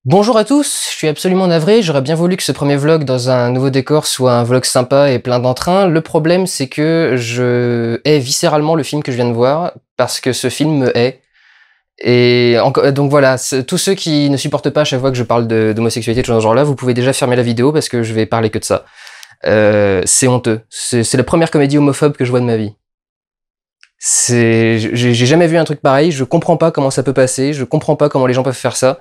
Bonjour à tous, je suis absolument navré, j'aurais bien voulu que ce premier vlog dans un nouveau décor soit un vlog sympa et plein d'entrain. Le problème c'est que je hais viscéralement le film que je viens de voir, parce que ce film me hait. Donc voilà, tous ceux qui ne supportent pas à chaque fois que je parle d'homosexualité de ce genre-là, vous pouvez déjà fermer la vidéo parce que je vais parler que de ça. C'est honteux, c'est la première comédie homophobe que je vois de ma vie. J'ai jamais vu un truc pareil, je comprends pas comment ça peut passer, je comprends pas comment les gens peuvent faire ça.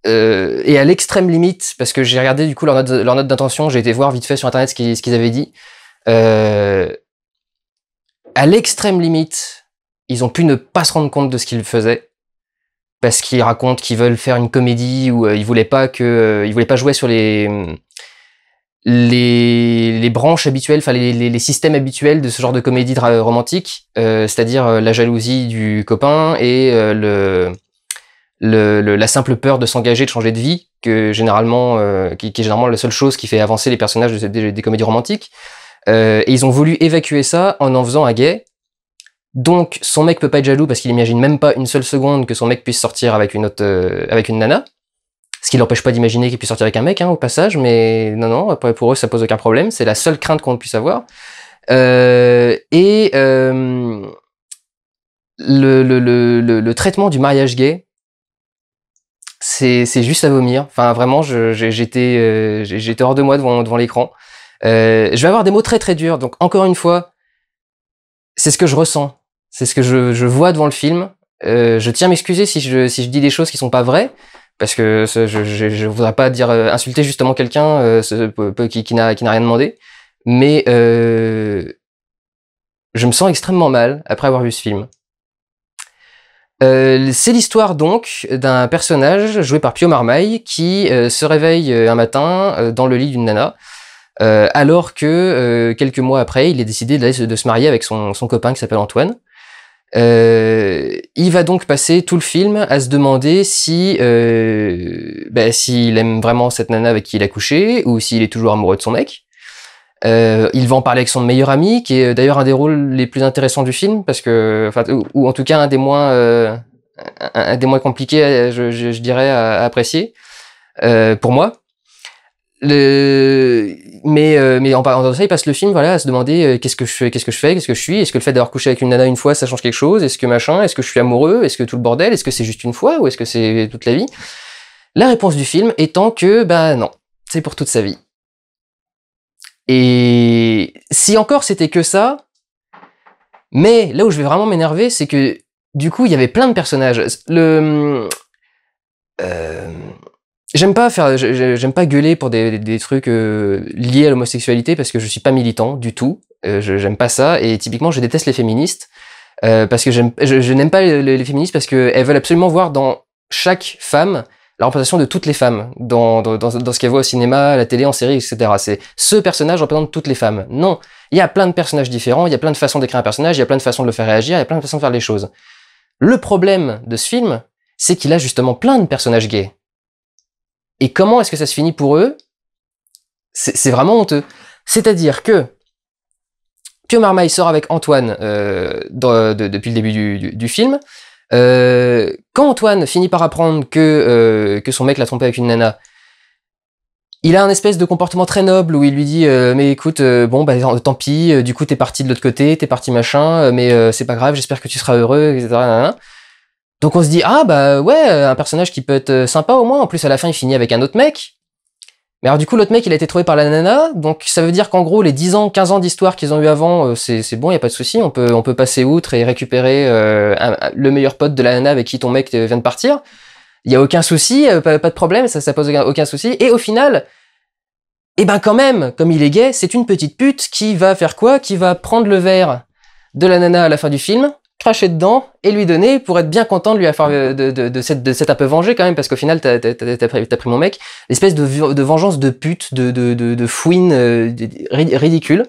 Et à l'extrême limite, parce que j'ai regardé du coup leur note d'intention, j'ai été voir vite fait sur internet ce qu'ils avaient dit. À l'extrême limite, ils ont pu ne pas se rendre compte de ce qu'ils faisaient, parce qu'ils racontent qu'ils veulent faire une comédie où ils voulaient pas jouer sur les branches habituelles, enfin les systèmes habituels de ce genre de comédie romantique, c'est-à-dire la jalousie du copain et la simple peur de s'engager, de changer de vie, qui est généralement la seule chose qui fait avancer les personnages des comédies romantiques. Et ils ont voulu évacuer ça en faisant un gay. Donc son mec peut pas être jaloux parce qu'il imagine même pas une seule seconde que son mec puisse sortir avec avec une nana. Ce qui l'empêche pas d'imaginer qu'il puisse sortir avec un mec, au passage, mais non, après pour eux ça pose aucun problème, c'est la seule crainte qu'on puisse avoir. Le traitement du mariage gay, c'est juste à vomir. Enfin, vraiment, j'étais hors de moi devant l'écran. Je vais avoir des mots très très durs, donc encore une fois, c'est ce que je ressens, c'est ce que je vois devant le film. Je tiens à m'excuser si je dis des choses qui sont pas vraies, parce que je voudrais pas dire insulter justement quelqu'un qui n'a rien demandé, mais je me sens extrêmement mal après avoir vu ce film. C'est l'histoire donc d'un personnage joué par Pio Marmaille qui se réveille un matin dans le lit d'une nana, alors que quelques mois après, il est décidé de se marier avec son copain qui s'appelle Antoine. Il va donc passer tout le film à se demander s'il aime vraiment cette nana avec qui il a couché, ou s'il est toujours amoureux de son mec. Il va en parler avec son meilleur ami, qui est d'ailleurs un des rôles les plus intéressants du film, parce que, ou en tout cas un des moins compliqués, je dirais, à apprécier, pour moi. Mais en parlant de ça, il passe le film, voilà, à se demander qu'est-ce que je fais, qu'est-ce que je suis, est-ce que le fait d'avoir couché avec une nana une fois, ça change quelque chose, est-ce que machin, est-ce que je suis amoureux, est-ce que tout le bordel, est-ce que c'est juste une fois, ou est-ce que c'est toute la vie? La réponse du film étant que, non, c'est pour toute sa vie. Et si encore c'était que ça, mais là où je vais vraiment m'énerver, c'est que du coup il y avait plein de personnages. J'aime pas gueuler pour des trucs liés à l'homosexualité parce que je suis pas militant du tout. J'aime pas ça, et typiquement je déteste les féministes parce que je n'aime pas les féministes parce que elles veulent absolument voir dans chaque femme la représentation de toutes les femmes dans ce qu'elles voient au cinéma, à la télé, en série, etc. C'est ce personnage représente toutes les femmes. Non, il y a plein de personnages différents, il y a plein de façons d'écrire un personnage, il y a plein de façons de le faire réagir, il y a plein de façons de faire les choses. Le problème de ce film, c'est qu'il a justement plein de personnages gays. Et comment est-ce que ça se finit pour eux? C'est vraiment honteux. C'est-à-dire que Pio Marmaille sort avec Antoine depuis le début du film. Quand Antoine finit par apprendre que son mec l'a trompé avec une nana, il a un espèce de comportement très noble où il lui dit mais écoute, tant pis, du coup t'es parti de l'autre côté, t'es parti machin, mais c'est pas grave, j'espère que tu seras heureux, etc. Donc on se dit ah bah ouais, un personnage qui peut être sympa au moins. En plus à la fin il finit avec un autre mec. Mais alors du coup l'autre mec il a été trouvé par la nana, donc ça veut dire qu'en gros les 10 ans, 15 ans d'histoire qu'ils ont eu avant, c'est bon, y a pas de souci, on peut passer outre et récupérer le meilleur pote de la nana avec qui ton mec vient de partir. Il y a aucun souci, pas de problème, ça pose aucun souci. Et au final, quand même, comme il est gay, c'est une petite pute qui va faire quoi? Qui va prendre le verre de la nana à la fin du film, cracher dedans et lui donner pour être bien content de lui avoir de s'être un peu vengé quand même, parce qu'au final t'as pris mon mec. L'espèce de vengeance de pute, de fouine ridicule.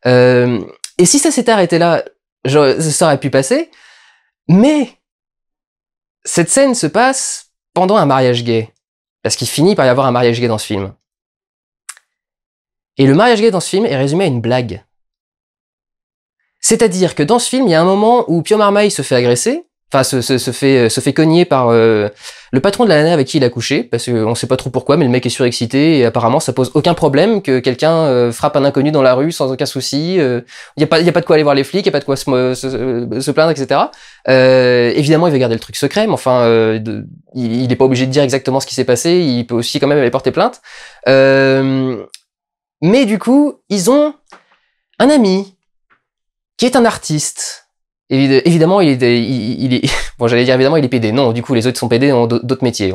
Et si ça s'était arrêté là, ça aurait pu passer. Mais cette scène se passe pendant un mariage gay, parce qu'il finit par y avoir un mariage gay dans ce film. Et le mariage gay dans ce film est résumé à une blague. C'est-à-dire que dans ce film, il y a un moment où Pio Marmaille se fait agresser, enfin se fait cogner par le patron de la nana avec qui il a couché, parce qu'on sait pas trop pourquoi, mais le mec est surexcité et apparemment ça pose aucun problème que quelqu'un frappe un inconnu dans la rue sans aucun souci. Y a pas de quoi aller voir les flics, y a pas de quoi se plaindre, etc. Évidemment, il va garder le truc secret, mais enfin, il est pas obligé de dire exactement ce qui s'est passé. Il peut aussi quand même aller porter plainte. Mais du coup, ils ont un ami qui est un artiste. Évidemment, il est bon, j'allais dire évidemment, il est pédé. Non, du coup, les autres sont pédés dans d'autres métiers.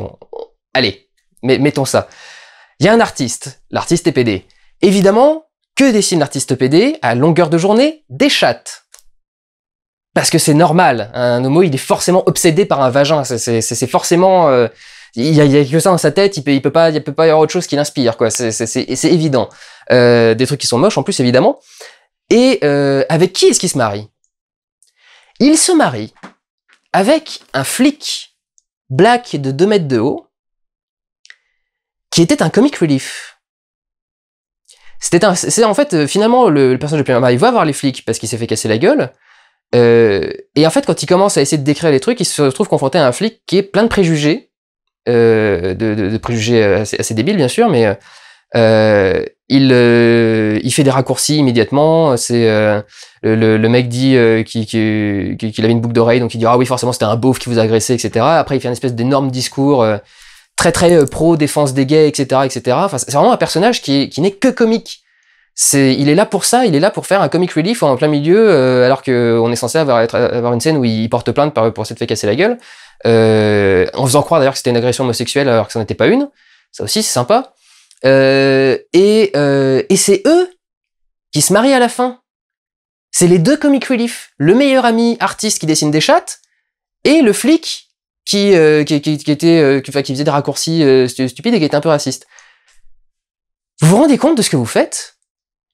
Allez, mettons ça. Il y a un artiste. L'artiste est pédé. Évidemment, que dessine l'artiste pédé à longueur de journée? Des chattes. Parce que c'est normal. Un homo, il est forcément obsédé par un vagin. C'est forcément... il y a que ça dans sa tête. Il peut pas y avoir autre chose qui l'inspire, quoi. C'est évident. Des trucs qui sont moches, en plus, évidemment. Et avec qui est-ce qu'il se marie? Il se marie avec un flic black de 2 mètres de haut qui était un comic relief. C'est en fait, finalement, le personnage de Pierre, il va voir les flics parce qu'il s'est fait casser la gueule. Et en fait, quand il commence à essayer de décrire les trucs, il se trouve confronté à un flic qui est plein de préjugés. De préjugés assez débiles, bien sûr, mais il fait des raccourcis immédiatement. Le mec dit qu'il avait une boucle d'oreille, donc il dit ah oui forcément c'était un beauf qui vous a agressé, etc. Après il fait une espèce d'énorme discours très pro défense des gays, etc. Enfin c'est vraiment un personnage qui n'est que comique. Il est là pour ça, il est là pour faire un comic relief en plein milieu, alors qu'on est censé avoir une scène où il porte plainte pour s'être fait casser la gueule, en faisant croire d'ailleurs que c'était une agression homosexuelle alors que ça n'était pas une. Ça aussi c'est sympa. Et c'est eux qui se marient à la fin. C'est les 2 comic relief, le meilleur ami artiste qui dessine des chattes et le flic qui faisait des raccourcis stupides et qui était un peu raciste. Vous vous rendez compte de ce que vous faites?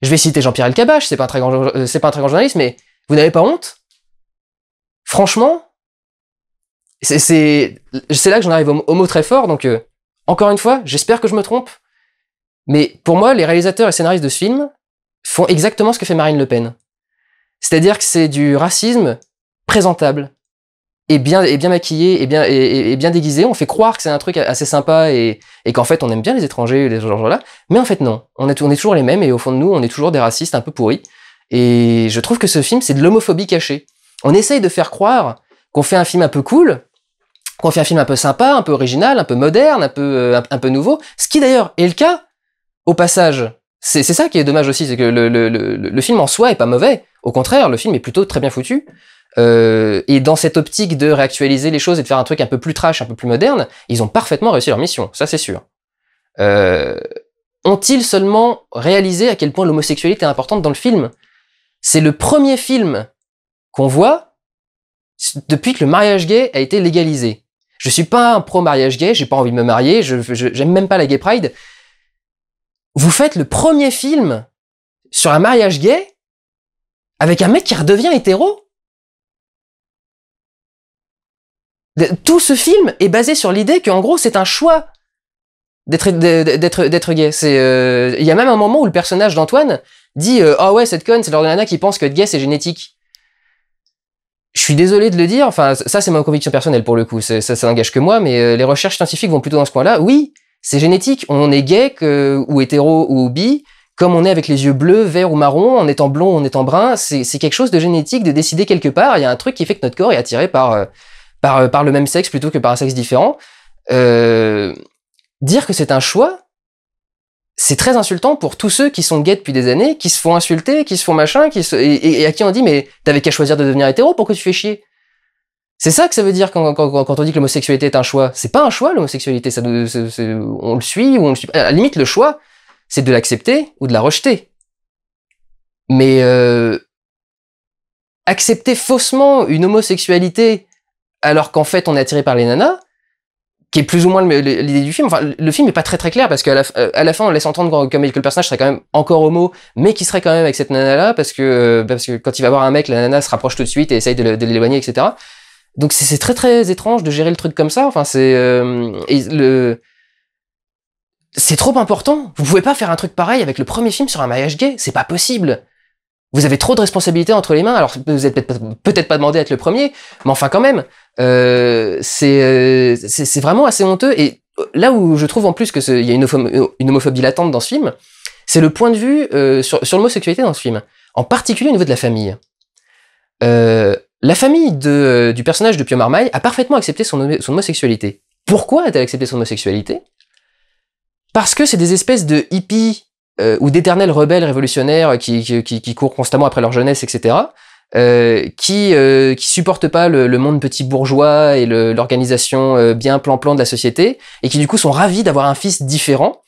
Je vais citer Jean-Pierre Elkabbach, c'est pas un très grand journaliste, mais vous n'avez pas honte? Franchement, c'est là que j'en arrive au mot très fort, donc encore une fois, j'espère que je me trompe, mais pour moi, les réalisateurs et scénaristes de ce film font exactement ce que fait Marine Le Pen. C'est-à-dire que c'est du racisme présentable, et bien maquillé, et bien déguisé. On fait croire que c'est un truc assez sympa, et qu'en fait, on aime bien les étrangers, les gens-là. Mais en fait, non. On est toujours les mêmes, et au fond de nous, on est toujours des racistes un peu pourris. Et je trouve que ce film, c'est de l'homophobie cachée. On essaye de faire croire qu'on fait un film un peu cool, qu'on fait un film un peu sympa, un peu original, un peu moderne, un peu nouveau. Ce qui d'ailleurs est le cas, au passage. C'est ça qui est dommage aussi, c'est que le film en soi est pas mauvais. Au contraire, le film est plutôt très bien foutu. Et dans cette optique de réactualiser les choses et de faire un truc un peu plus trash, un peu plus moderne, ils ont parfaitement réussi leur mission, ça c'est sûr. Ont-ils seulement réalisé à quel point l'homosexualité est importante dans le film? C'est le premier film qu'on voit depuis que le mariage gay a été légalisé. Je suis pas un pro-mariage gay, j'ai pas envie de me marier, j'aime même pas la gay pride. Vous faites le premier film sur un mariage gay avec un mec qui redevient hétéro? Tout ce film est basé sur l'idée qu'en gros c'est un choix d'être gay. Il y a même un moment où le personnage d'Antoine dit ah ouais cette conne c'est leur nana qui pense que être gay c'est génétique. Je suis désolé de le dire, enfin ça c'est ma conviction personnelle pour le coup, ça n'engage que moi, mais les recherches scientifiques vont plutôt dans ce coin-là. Oui, c'est génétique, on est gay ou hétéro ou bi, comme on est avec les yeux bleus, verts ou marrons, en étant blond, en étant brun, c'est quelque chose de génétique, de décider quelque part. Il y a un truc qui fait que notre corps est attiré par le même sexe plutôt que par un sexe différent. Dire que c'est un choix, c'est très insultant pour tous ceux qui sont gays depuis des années, qui se font insulter, qui se font machin, et à qui on dit mais t'avais qu'à choisir de devenir hétéro, pourquoi tu fais chier? C'est ça que ça veut dire quand on dit que l'homosexualité est un choix. C'est pas un choix l'homosexualité, on le suit ou on le suit pas. À la limite le choix, c'est de l'accepter ou de la rejeter. Mais accepter faussement une homosexualité alors qu'en fait on est attiré par les nanas, qui est plus ou moins l'idée du film. Enfin, le film est pas très très clair parce qu'à la fin on laisse entendre que le personnage serait quand même encore homo, mais qui serait quand même avec cette nana-là parce que quand il va voir un mec, la nana se rapproche tout de suite et essaye de l'éloigner, etc. Donc c'est très très étrange de gérer le truc comme ça. Enfin c'est trop important. Vous pouvez pas faire un truc pareil avec le premier film sur un mariage gay, c'est pas possible. Vous avez trop de responsabilités entre les mains. Alors, vous êtes peut-être pas demandé à être le premier, mais enfin quand même, c'est vraiment assez honteux. Et là où je trouve en plus que il y a une homophobie latente dans ce film, c'est le point de vue sur l'homosexualité dans ce film, en particulier au niveau de la famille. La famille du personnage de Pio Marmaille a parfaitement accepté son homosexualité. Pourquoi a-t-elle accepté son homosexualité? Parce que c'est des espèces de hippies ou d'éternels rebelles révolutionnaires qui courent constamment après leur jeunesse, etc., qui supportent pas le monde petit bourgeois et l'organisation bien plan-plan de la société, et qui du coup sont ravis d'avoir un fils différent,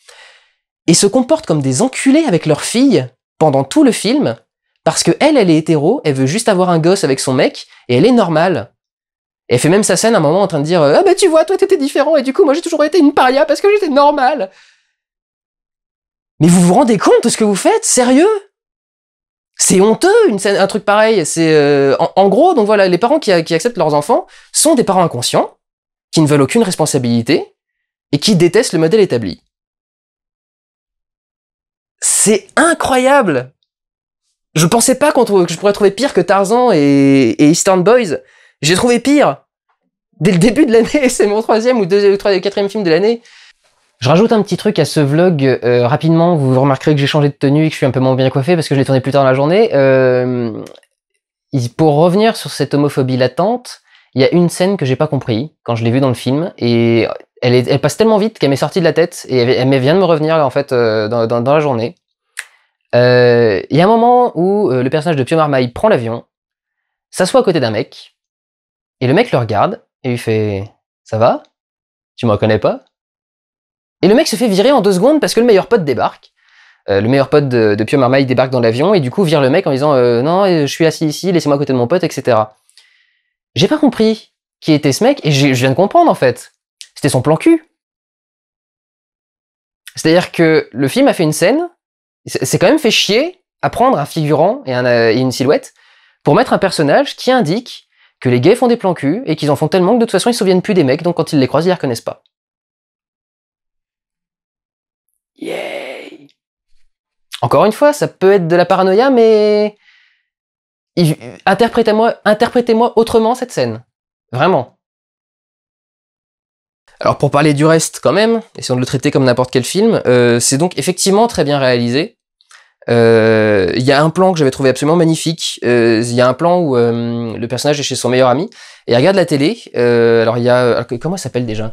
et se comportent comme des enculés avec leur fille pendant tout le film, parce que elle est hétéro, elle veut juste avoir un gosse avec son mec, et elle est normale. Et elle fait même sa scène à un moment en train de dire « Ah bah tu vois, toi t'étais différent, et du coup moi j'ai toujours été une paria parce que j'étais normale !» Mais vous vous rendez compte de ce que vous faites? Sérieux? C'est honteux, un truc pareil. C'est en gros, donc voilà, les parents qui acceptent leurs enfants sont des parents inconscients, qui ne veulent aucune responsabilité, et qui détestent le modèle établi. C'est incroyable! Je pensais pas que je pourrais trouver pire que Tarzan et Eastern Boys. J'ai trouvé pire. Dès le début de l'année, c'est mon troisième ou quatrième film de l'année. Je rajoute un petit truc à ce vlog rapidement. Vous remarquerez que j'ai changé de tenue et que je suis un peu moins bien coiffé parce que je l'ai tourné plus tard dans la journée. Pour revenir sur cette homophobie latente, il y a une scène que j'ai pas compris quand je l'ai vue dans le film et elle passe tellement vite qu'elle m'est sortie de la tête et elle vient de me revenir en fait dans la journée. Il y a un moment où le personnage de Pio Marmaille prend l'avion, s'assoit à côté d'un mec et le mec le regarde et lui fait « Ça va? Tu me reconnais pas ?» Et le mec se fait virer en 2 secondes parce que le meilleur pote débarque. Le meilleur pote de Pio Marmaille débarque dans l'avion et du coup vire le mec en disant non, je suis assis ici, laissez-moi à côté de mon pote, etc. J'ai pas compris qui était ce mec et je viens de comprendre en fait. C'était son plan cul. C'est-à-dire que le film a fait une scène, c'est quand même fait chier à prendre un figurant et une silhouette pour mettre un personnage qui indique que les gays font des plans cul et qu'ils en font tellement que de toute façon ils se souviennent plus des mecs, donc quand ils les croisent ils les reconnaissent pas. Yay! Encore une fois, ça peut être de la paranoïa, mais interprétez-moi autrement cette scène. Vraiment. Alors pour parler du reste quand même, essayons de le traiter comme n'importe quel film, c'est donc effectivement très bien réalisé. Il y a un plan que j'avais trouvé absolument magnifique. Il y a un plan où le personnage est chez son meilleur ami et il regarde la télé. Alors il y a... Comment elle s'appelle déjà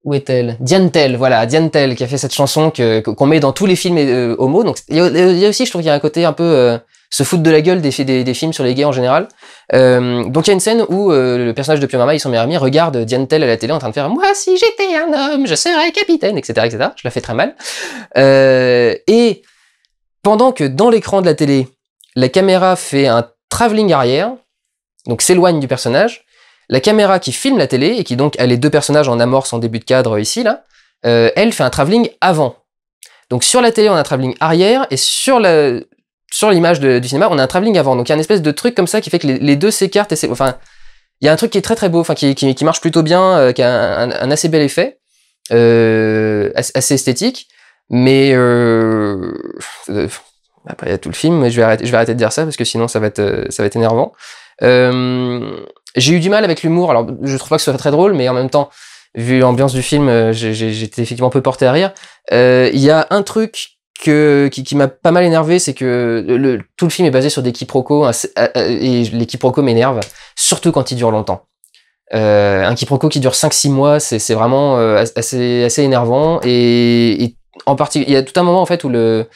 Où est-elle? Diane Tell, voilà, Diane Tell qui a fait cette chanson qu'on met dans tous les films homo. Donc il y a aussi, je trouve qu'il y a un côté un peu se foutre de la gueule des films sur les gays en général. Donc il y a une scène où le personnage de Pio Marmaille et son meilleur ami regarde Diane Tell à la télé en train de faire moi si j'étais un homme, je serais capitaine, etc., etc. Je la fais très mal. Et pendant que dans l'écran de la télé, la caméra fait un travelling arrière, donc s'éloigne du personnage. La caméra qui filme la télé, et qui donc a les 2 personnages en amorce en début de cadre ici, là, elle fait un travelling avant. Donc sur la télé, on a un travelling arrière, et sur l'image du cinéma, on a un travelling avant. Donc il y a une espèce de truc comme ça qui fait que les deux s'écartent, enfin, il y a un truc qui est très très beau, enfin, qui marche plutôt bien, qui a un assez bel effet, assez esthétique, mais après il y a tout le film, mais je vais arrêter de dire ça, parce que sinon ça va être énervant. J'ai eu du mal avec l'humour, alors je trouve pas que ce soit très drôle, mais en même temps, vu l'ambiance du film, j'étais effectivement un peu porté à rire. Il y a un truc qui m'a pas mal énervé, c'est que tout le film est basé sur des quiproquos, et les quiproquos m'énervent, surtout quand ils durent longtemps. Un quiproquo qui dure 5-6 mois, c'est vraiment assez énervant, et en particulier, il y a tout un moment en fait où le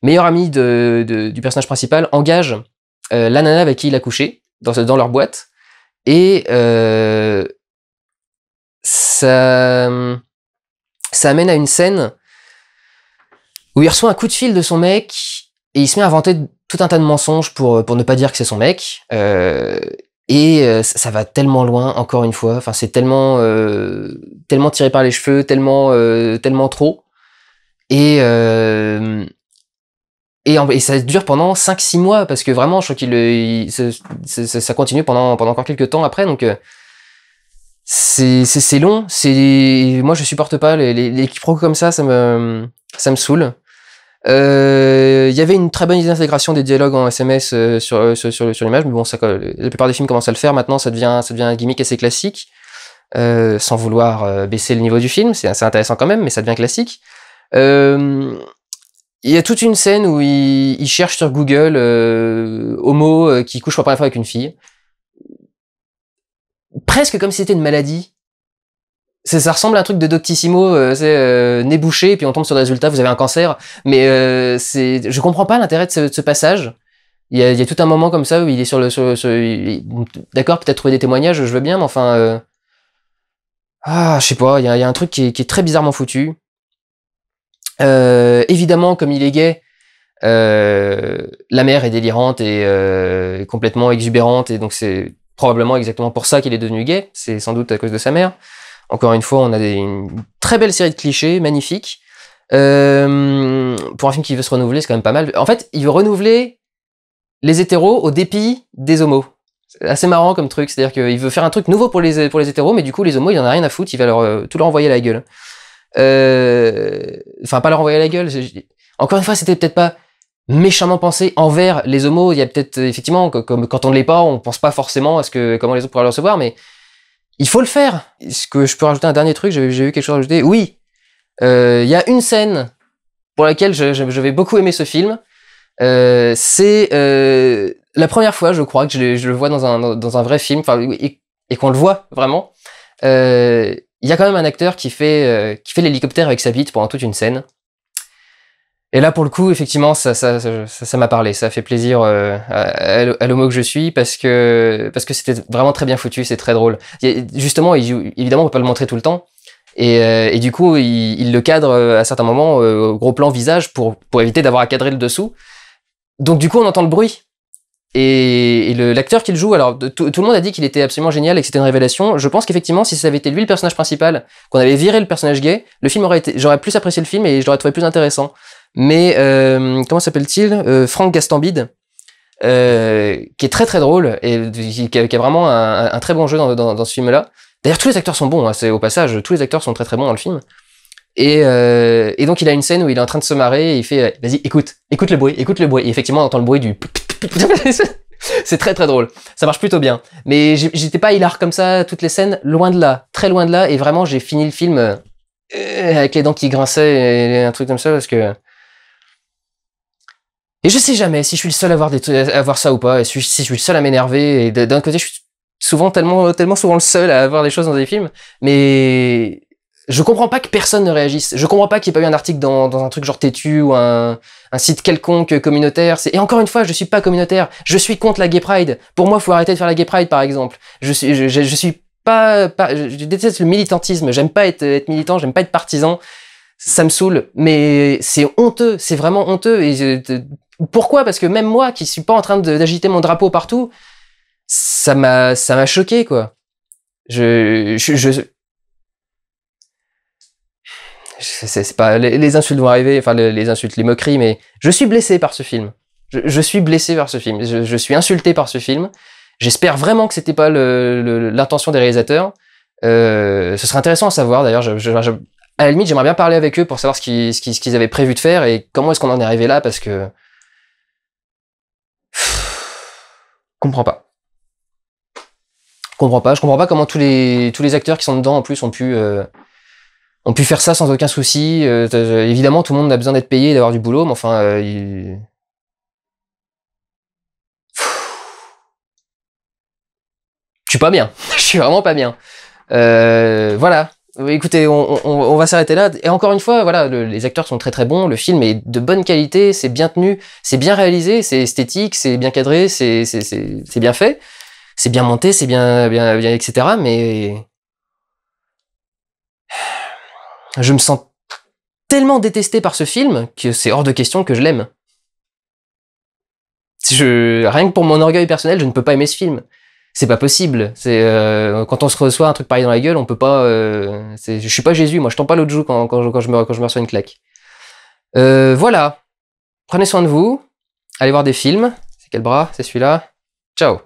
meilleur ami du personnage principal engage la nana avec qui il a couché dans leur boîte, et ça amène à une scène où il reçoit un coup de fil de son mec et il se met à inventer tout un tas de mensonges pour ne pas dire que c'est son mec, et ça va tellement loin, encore une fois, enfin c'est tellement tiré par les cheveux, tellement trop, et ça dure pendant 5-6 mois, parce que vraiment, je crois ça continue pendant encore quelques temps après, donc c'est long, moi je supporte pas les quiproquos comme ça me saoule. Il y avait une très bonne intégration des dialogues en SMS sur l'image, mais bon, la plupart des films commencent à le faire maintenant, ça devient un gimmick assez classique, sans vouloir baisser le niveau du film, c'est assez intéressant quand même, mais ça devient classique. Il y a toute une scène où il cherche sur Google homo qui couche pour la première fois avec une fille. Presque comme si c'était une maladie. Ça ressemble à un truc de Doctissimo, nez bouché, puis on tombe sur le résultat, vous avez un cancer. Mais je comprends pas l'intérêt de ce passage. Il y a tout un moment comme ça où il est d'accord, peut-être trouver des témoignages, je veux bien, mais enfin... je sais pas, il y a un truc qui est très bizarrement foutu. Évidemment, comme il est gay, la mère est délirante et complètement exubérante, et donc c'est probablement exactement pour ça qu'il est devenu gay, c'est sans doute à cause de sa mère. Encore une fois, on a une très belle série de clichés, magnifiques. Pour un film qui veut se renouveler, c'est quand même pas mal. En fait, il veut renouveler les hétéros au dépit des homos. C'est assez marrant comme truc, c'est-à-dire qu'il veut faire un truc nouveau pour les hétéros, mais du coup, les homos, il en a rien à foutre, il va tout leur envoyer à la gueule. Enfin, pas leur envoyer à la gueule. Encore une fois, c'était peut-être pas méchamment pensé envers les homos. Il y a peut-être, effectivement, comme quand on ne l'est pas, on pense pas forcément à comment les autres pourraient le recevoir, mais il faut le faire. Est-ce que je peux rajouter un dernier truc? J'ai eu quelque chose à rajouter. Oui, il y a une scène pour laquelle je vais beaucoup aimer ce film. C'est la première fois, je crois, que je le vois dans un vrai film, et qu'on le voit vraiment. Il y a quand même un acteur qui fait l'hélicoptère avec sa bite pendant toute une scène. Et là, pour le coup, effectivement, ça m'a parlé. Ça a fait plaisir à l'homo que je suis parce que c'était vraiment très bien foutu, c'est très drôle. Justement, évidemment, on peut pas le montrer tout le temps. Et du coup, il le cadre à certains moments au gros plan visage pour éviter d'avoir à cadrer le dessous. Donc du coup, on entend le bruit. Et l'acteur qui le joue, alors tout le monde a dit qu'il était absolument génial et que c'était une révélation. Je pense qu'effectivement, si ça avait été lui le personnage principal, qu'on avait viré le personnage gay, j'aurais plus apprécié le film et je l'aurais trouvé plus intéressant. Mais comment s'appelle-t-il, Franck Gastambide, qui est très très drôle et qui a vraiment un très bon jeu dans ce film-là. D'ailleurs, tous les acteurs sont bons, hein, c'est au passage, tous les acteurs sont très très bons dans le film. Et donc il a une scène où il est en train de se marrer et il fait vas-y, écoute le bruit. Et effectivement, on entend le bruit du c'est très très drôle. Ça marche plutôt bien. Mais j'étais pas hilar comme ça toutes les scènes, loin de là, très loin de là. Et vraiment, j'ai fini le film avec les dents qui grinçaient et un truc comme ça parce que. Et je sais jamais si je suis le seul à voir ça ou pas, et si je suis le seul à m'énerver. Et d'un côté, je suis souvent tellement souvent le seul à voir des choses dans des films, mais je comprends pas que personne ne réagisse. Je comprends pas qu'il n'y ait pas eu un article dans un truc genre Tétu ou un site quelconque communautaire. Et encore une fois, je suis pas communautaire. Je suis contre la Gay Pride. Pour moi, il faut arrêter de faire la Gay Pride, par exemple. Je suis pas, je déteste le militantisme. J'aime pas être militant, j'aime pas être partisan. Ça me saoule. Mais c'est honteux. C'est vraiment honteux. Et pourquoi? Parce que même moi, qui suis pas en train d'agiter mon drapeau partout, ça m'a choqué, quoi. C'est pas les insultes vont arriver, enfin les insultes, les moqueries, mais je suis blessé par ce film. Je suis blessé par ce film. Je suis insulté par ce film. J'espère vraiment que c'était pas l'intention des réalisateurs. Ce serait intéressant à savoir. D'ailleurs, à la limite, j'aimerais bien parler avec eux pour savoir ce qu'ils avaient prévu de faire et comment est-ce qu'on en est arrivé là, parce que je comprends pas. Je comprends pas comment tous les acteurs qui sont dedans en plus ont pu faire ça sans aucun souci. Évidemment, tout le monde a besoin d'être payé et d'avoir du boulot, mais enfin, je suis pas bien. Je suis vraiment pas bien. Voilà. Écoutez, on va s'arrêter là. Et encore une fois, voilà, les acteurs sont très très bons. Le film est de bonne qualité, c'est bien tenu, c'est bien réalisé, c'est esthétique, c'est bien cadré, c'est bien fait, c'est bien monté, c'est bien, etc. Mais je me sens tellement détesté par ce film que c'est hors de question que je l'aime. Rien que pour mon orgueil personnel, je ne peux pas aimer ce film. C'est pas possible. Quand on se reçoit un truc pareil dans la gueule, on peut pas. Je suis pas Jésus, moi je tends pas l'autre joue quand je me reçois une claque. Voilà. Prenez soin de vous. Allez voir des films. C'est quel bras? C'est celui-là. Ciao.